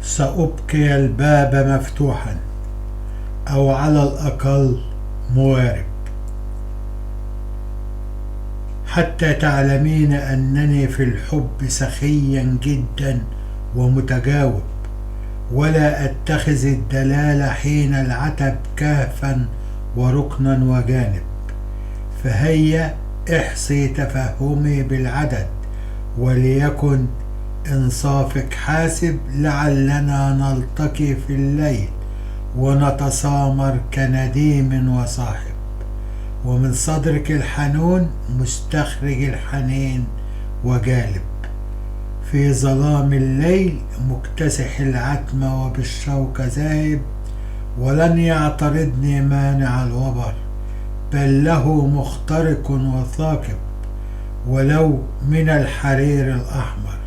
سأبقي الباب مفتوحا أو على الأقل موارب، حتى تعلمين أنني في الحب سخيا جدا ومتجاوب، ولا أتخذ الدلال حين العتب كهفا وركنا وجانب. فهيا احصي تفهمي بالعدد، وليكن إنصافك حاسب، لعلنا نلتقي في الليل ونتسامر كنديم وصاحب. ومن صدرك الحنون مستخرج الحنين وجالب، في ظلام الليل مكتسح العتمة وبالشوق ذاهب. ولن يعترضني مانع الوبر، بل له مخترق وثاقب، ولو من الحرير الأحمر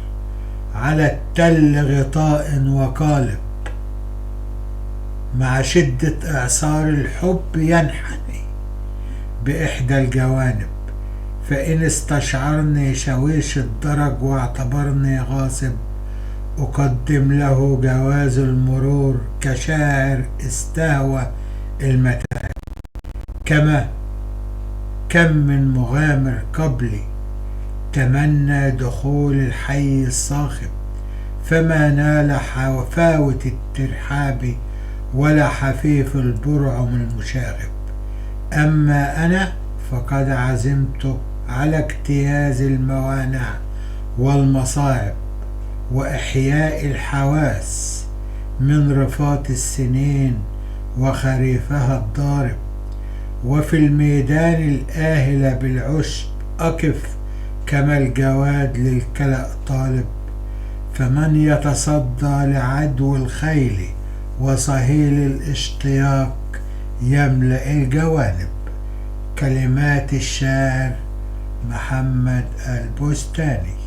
على التل غطاء وقالب. مع شدة إعصار الحب ينحني بإحدى الجوانب، فإن استشعرني شويش الدرج واعتبرني غاصب، أقدم له جواز المرور كشاعر استهوى المتاعب. كم من مغامر قبلي تمنى دخول الحي الصاخب، فما نال حفاوة الترحاب ولا حفيف البرعم المشاغب. أما أنا فقد عزمت على اجتياز الموانع والمصاعب وإحياء الحواس من رفات السنين وخريفها الضارب. وفي الميدان الآهل بالعشب أقف كما الجواد للكلأ طالب، فمن يتصدى لعدو الخيل وصهيل الاشتياق يملأ الجوانب. كلمات الشاعر محمد البستاني.